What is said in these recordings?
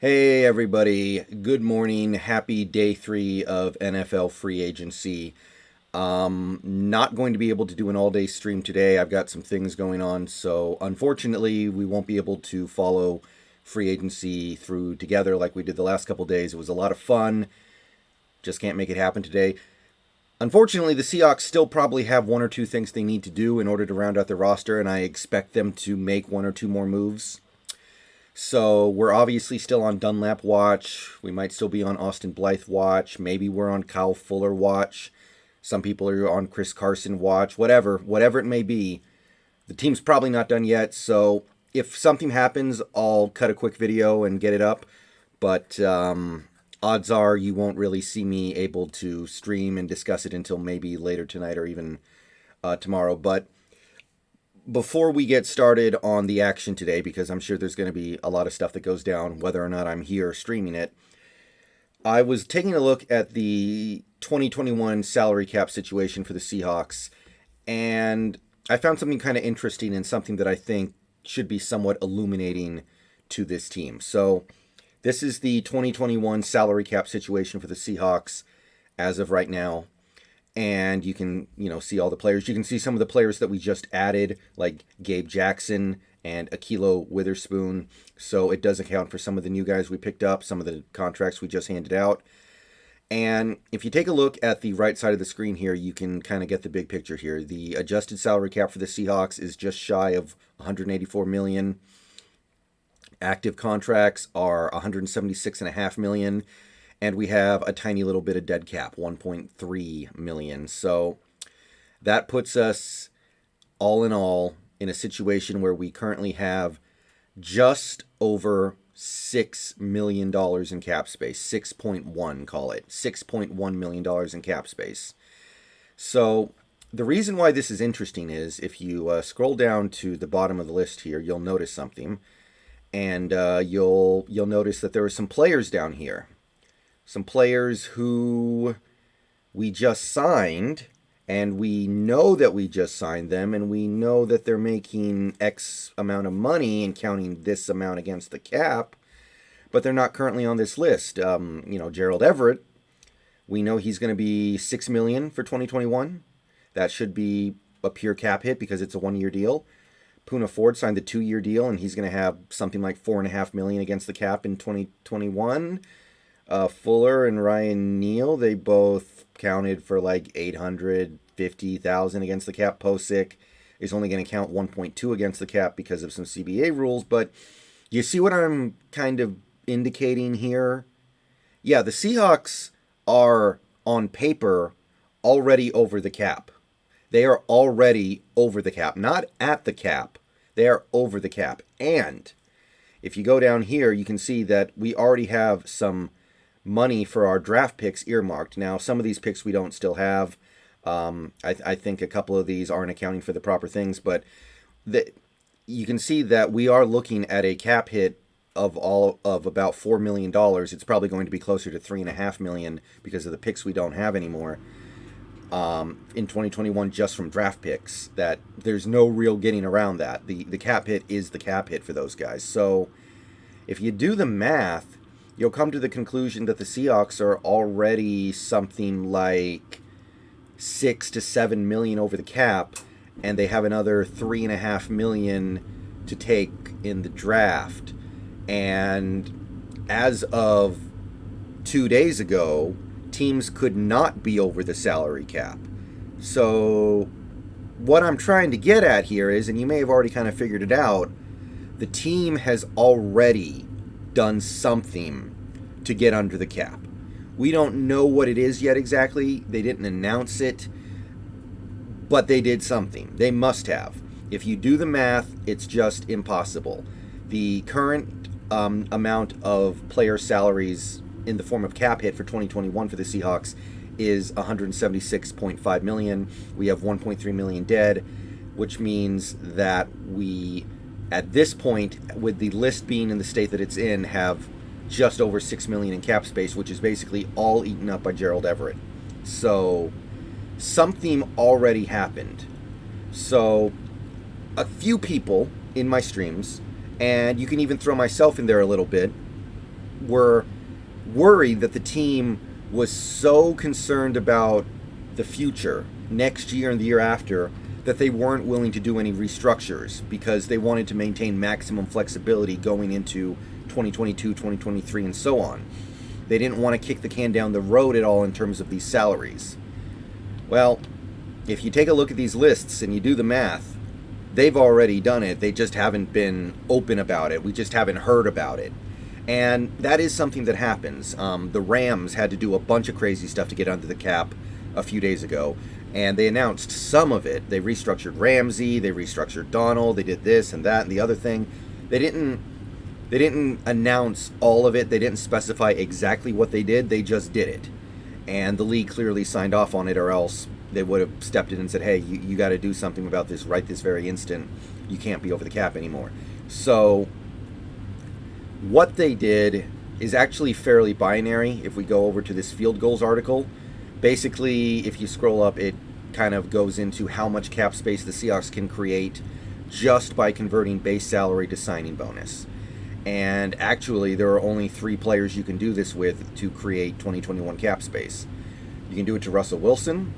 Hey everybody, good morning. Happy day 3 of NFL free agency. Not going to be able to do an all-day stream today. I've got some things going on, so unfortunately we won't be able to follow free agency through together like we did the last couple days. It was a lot of fun. Just can't make it happen today. Unfortunately, the Seahawks still probably have one or two things they need to do in order to round out their roster, and I expect them to make one or two more moves. So we're obviously still on Dunlap watch. We might still be on Austin Blythe watch. Maybe we're on Kyle Fuller watch. Some people are on Chris Carson watch. Whatever it may be. The team's probably not done yet. So if something happens, I'll cut a quick video and get it up. But odds are you won't really see me able to stream and discuss it until maybe later tonight or even tomorrow. But before we get started on the action today, because I'm sure there's going to be a lot of stuff that goes down whether or not I'm here streaming it, I was taking a look at the 2021 salary cap situation for the Seahawks, and I found something kind of interesting and something that I think should be somewhat illuminating to this team. So this is the 2021 salary cap situation for the Seahawks as of right now. And you can, see all the players. You can see some of the players that we just added, like Gabe Jackson and Ahkello Witherspoon. So it does account for some of the new guys we picked up, some of the contracts we just handed out. And if you take a look at the right side of the screen here, you can kind of get the big picture here. The adjusted salary cap for the Seahawks is just shy of $184 million. Active contracts are $176.5 million. And we have a tiny little bit of dead cap, $1.3 million. So that puts us all in all in a situation where we currently have just over $6 million in cap space. 6.1, call it. $6.1 million in cap space. So the reason why this is interesting is if you scroll down to the bottom of the list here, you'll notice something. And you'll notice that there are some players down here. Some players who we just signed, and we know that we just signed them, and we know that they're making X amount of money and counting this amount against the cap, but they're not currently on this list. Gerald Everett, we know he's going to be $6 million for 2021. That should be a pure cap hit because it's a one-year deal. Poona Ford signed the 2-year deal, and he's going to have something like $4.5 million against the cap in 2021. Fuller and Ryan Neal, they both counted for like $850,000 against the cap. Posick is only going to count 1.2 against the cap because of some CBA rules. But you see what I'm kind of indicating here? Yeah, the Seahawks are on paper already over the cap. They are already over the cap, not at the cap. They are over the cap. And if you go down here, you can see that we already have some money for our draft picks earmarked. Now, some of these picks we don't still have. I think a couple of these aren't accounting for the proper things, but you can see that we are looking at a cap hit of about $4 million. It's probably going to be closer to $3.5 million because of the picks we don't have anymore in 2021 just from draft picks. That there's no real getting around that. The cap hit is the cap hit for those guys. So if you do the math, you'll come to the conclusion that the Seahawks are already something like $6 to $7 million over the cap, and they have another $3.5 million to take in the draft. And as of 2 days ago, teams could not be over the salary cap. So what I'm trying to get at here is, and you may have already kind of figured it out, the team has already done something to get under the cap. We don't know what it is yet exactly. They didn't announce it, but they did something. They must have. If you do the math, it's just impossible. The current amount of player salaries in the form of cap hit for 2021 for the Seahawks is $176.5 million. We have $1.3 million dead, which means that we, at this point, with the list being in the state that it's in, have just over $6 million in cap space, which is basically all eaten up by Gerald Everett. So something already happened. So a few people in my streams, and you can even throw myself in there a little bit, were worried that the team was so concerned about the future, next year and the year after, that they weren't willing to do any restructures because they wanted to maintain maximum flexibility going into 2022, 2023, and so on. They didn't want to kick the can down the road at all in terms of these salaries. Well, if you take a look at these lists and you do the math, they've already done it. They just haven't been open about it. We just haven't heard about it. And that is something that happens. The Rams had to do a bunch of crazy stuff to get under the cap a few days ago, and they announced some of it. They restructured Ramsey, they restructured Donald, they did this and that and the other thing. They didn't announce all of it. They didn't specify exactly what they did. They just did it. And the league clearly signed off on it, or else they would have stepped in and said, hey, you got to do something about this right this very instant. You can't be over the cap anymore. So what they did is actually fairly binary. If we go over to this field goals article, basically, if you scroll up, it kind of goes into how much cap space the Seahawks can create just by converting base salary to signing bonus. And actually, there are only 3 players you can do this with to create 2021 cap space. You can do it to Russell Wilson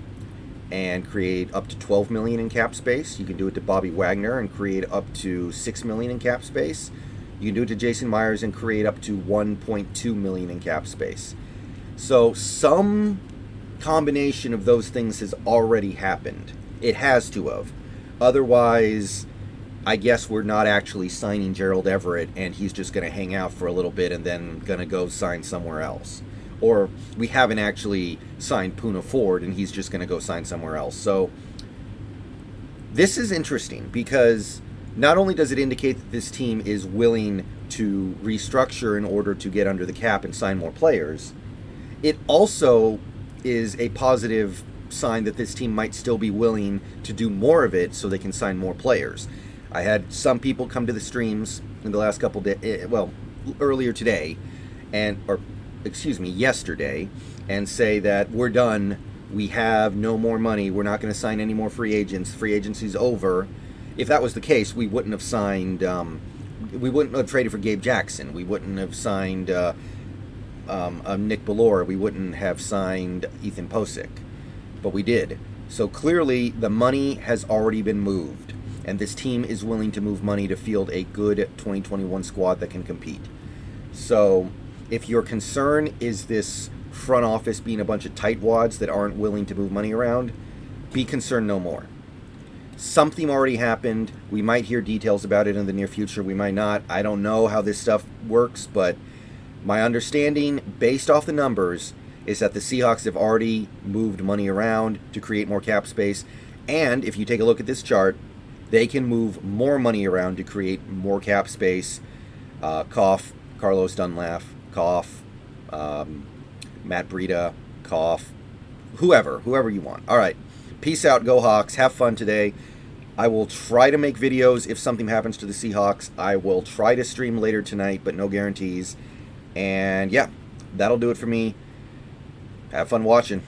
and create up to $12 million in cap space. You can do it to Bobby Wagner and create up to $6 million in cap space. You can do it to Jason Myers and create up to $1.2 million in cap space. So some combination of those things has already happened. It has to have. Otherwise, I guess we're not actually signing Gerald Everett and he's just going to hang out for a little bit and then going to go sign somewhere else. Or we haven't actually signed Poona Ford and he's just going to go sign somewhere else. So this is interesting because not only does it indicate that this team is willing to restructure in order to get under the cap and sign more players, it also is a positive sign that this team might still be willing to do more of it so they can sign more players. I had some people come to the streams in the last couple days, earlier today, yesterday, and say that we're done, we have no more money, we're not going to sign any more free agents, free agency's over. If that was the case, we wouldn't have signed, we wouldn't have traded for Gabe Jackson, we wouldn't have signed Nick Bellore, we wouldn't have signed Ethan Posick, but we did. So clearly the money has already been moved, and this team is willing to move money to field a good 2021 squad that can compete. So if your concern is this front office being a bunch of tightwads that aren't willing to move money around, be concerned no more. Something already happened. We might hear details about it in the near future. We might not. I don't know how this stuff works, but my understanding, based off the numbers, is that the Seahawks have already moved money around to create more cap space. And if you take a look at this chart, they can move more money around to create more cap space. Cough, Carlos Dunlap, cough, Matt Breida, cough, whoever you want. All right. Peace out, go Hawks. Have fun today. I will try to make videos if something happens to the Seahawks. I will try to stream later tonight, but no guarantees. And yeah, that'll do it for me. Have fun watching.